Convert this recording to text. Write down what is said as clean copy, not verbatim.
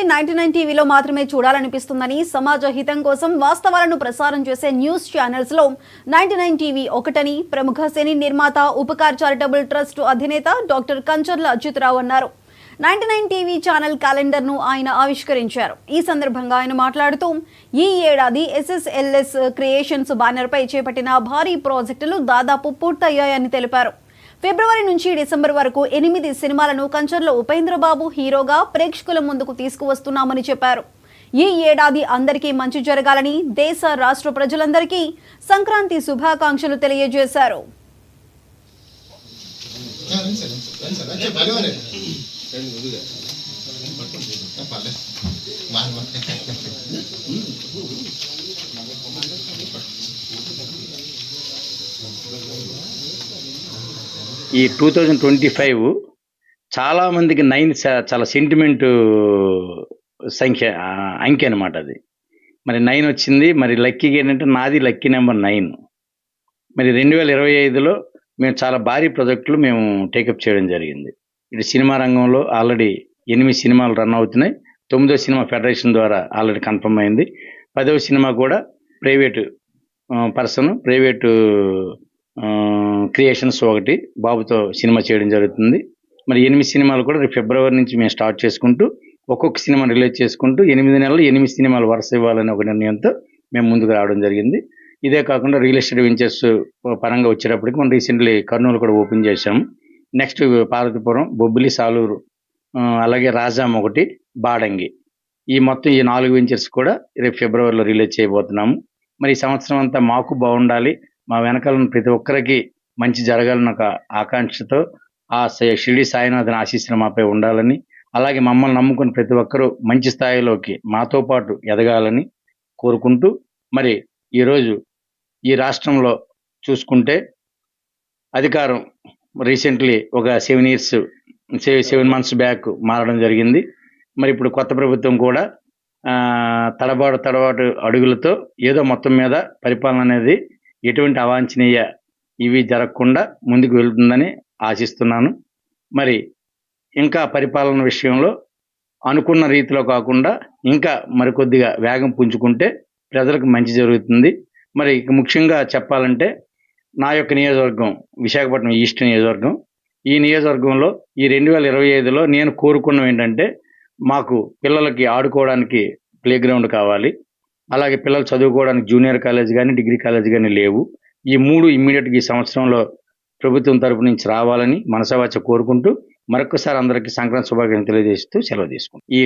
99 టీవీలో మాత్రమే చూడాలనిపిస్తుందని, సమాజ హితం కోసం వాస్తవాలను ప్రసారం చేసే న్యూస్ ఛానల్స్ లో 99 టీవీ ఒకటని ప్రముఖ సినీ నిర్మాత ఉపకార్ చారిటబుల్ ట్రస్ట్ అధినేత డాక్టర్ కంచర్ల అచ్యుతరావు అన్నారు. 99 టీవీ ఛానల్ క్యాలెండర్ ను ఆయన ఆవిష్కరించారు. ఈ సందర్భంగా ఆయన మాట్లాడుతూ ఈ ఏడాది SSLS క్రియేషన్స్ బ్యానర్ పై చేపట్టిన భారీ ప్రాజెక్టులు దాదాపు పూర్తయ్యాయని తెలిపారు. ఫిబ్రవరి నుంచి డిసెంబర్ వరకు 8 సినిమాలను కంచర్ల ఉపేంద్రబాబు హీరోగా ప్రేక్షకుల ముందుకు తీసుకువస్తున్నామని చెప్పారు. ఈ ఏడాది అందరికీ మంచి జరగాలని, దేశ రాష్ట్ర ప్రజలందరికీ సంక్రాంతి శుభాకాంక్షలు తెలియజేశారు. ఈ 2025 చాలా మందికి 9 చాలా సెంటిమెంట్ అంకె అనమాట. అది మరి 9 వచ్చింది. మరి లక్కీగా ఏంటంటే నాది లక్కీ నెంబర్ 9. మరి 2025లో మేము చాలా భారీ ప్రాజెక్టులు మేము టేకప్ చేయడం జరిగింది. ఇటు సినిమా రంగంలో ఆల్రెడీ 8 సినిమాలు రన్ అవుతున్నాయి. 9వ సినిమా ఫెడరేషన్ ద్వారా ఆల్రెడీ కన్ఫర్మ్ అయింది. 10వ సినిమా కూడా ప్రైవేటు క్రియేషన్స్ ఒకటి బాబుతో సినిమా చేయడం జరుగుతుంది. మరి 8 సినిమాలు కూడా రేపు ఫిబ్రవరి నుంచి మేము స్టార్ట్ చేసుకుంటూ ఒక్కొక్క సినిమా రిలీజ్ చేసుకుంటూ 8 నెలలు 8 సినిమాలు వరుస ఇవ్వాలని ఒక నిర్ణయంతో మేము ముందుకు రావడం జరిగింది. ఇదే కాకుండా రియల్ ఎస్టేట్ వెంచర్స్ పరంగా వచ్చేటప్పటికి మనం రీసెంట్లీ కర్నూలు కూడా ఓపెన్ చేశాము. నెక్స్ట్ పార్వతీపురం, బొబ్బిలి, సాలూరు, అలాగే రాజాం ఒకటి, బాడంగి, ఈ మొత్తం ఈ 4 వెంచర్స్ కూడా రేపు ఫిబ్రవరిలో రిలీజ్ చేయబోతున్నాము. మరి ఈ సంవత్సరం అంతా మాకు బాగుండాలి, మా వెనకాల ప్రతి ఒక్కరికి మంచి జరగాలని ఒక ఆకాంక్షతో ఆ షిరిడి సాయినాథన్ ఆశీస్సులు మాపై ఉండాలని, అలాగే మమ్మల్ని నమ్ముకుని ప్రతి ఒక్కరూ మంచి స్థాయిలోకి మాతో పాటు ఎదగాలని కోరుకుంటూ, మరి ఈరోజు ఈ రాష్ట్రంలో చూసుకుంటే అధికారం రీసెంట్లీ ఒక 7 months బ్యాక్ మారడం జరిగింది. మరి ఇప్పుడు కొత్త ప్రభుత్వం కూడా తడబాటు అడుగులతో ఏదో మొత్తం మీద పరిపాలన అనేది ఎటువంటి అవాంఛనీయ ఇవి జరగకుండా ముందుకు వెళ్తుందని ఆశిస్తున్నాను. మరి ఇంకా పరిపాలన విషయంలో అనుకున్న రీతిలో కాకుండా ఇంకా మరికొద్దిగా వేగం పుంజుకుంటే ప్రజలకు మంచి జరుగుతుంది. మరి ముఖ్యంగా చెప్పాలంటే నా యొక్క నియోజకవర్గం విశాఖపట్నం ఈస్ట్ నియోజకవర్గం. ఈ నియోజకవర్గంలో ఈ 2025లో నేను కోరుకున్నవి ఏంటంటే, మాకు పిల్లలకి ఆడుకోవడానికి ప్లే గ్రౌండ్ కావాలి, అలాగే పిల్లలు చదువుకోవడానికి జూనియర్ కాలేజ్ కానీ డిగ్రీ కాలేజ్ కానీ లేవు. ఈ 3 ఇమ్మీడియట్గా ఈ సంవత్సరంలో ప్రభుత్వం తరపు నుంచి రావాలని మనసావాచ కోరుకుంటూ మరొకసారి అందరికీ సంక్రాంతి శుభాకాంక్షలు తెలియజేస్తూ సెలవు తీసుకుంటాం. ఈ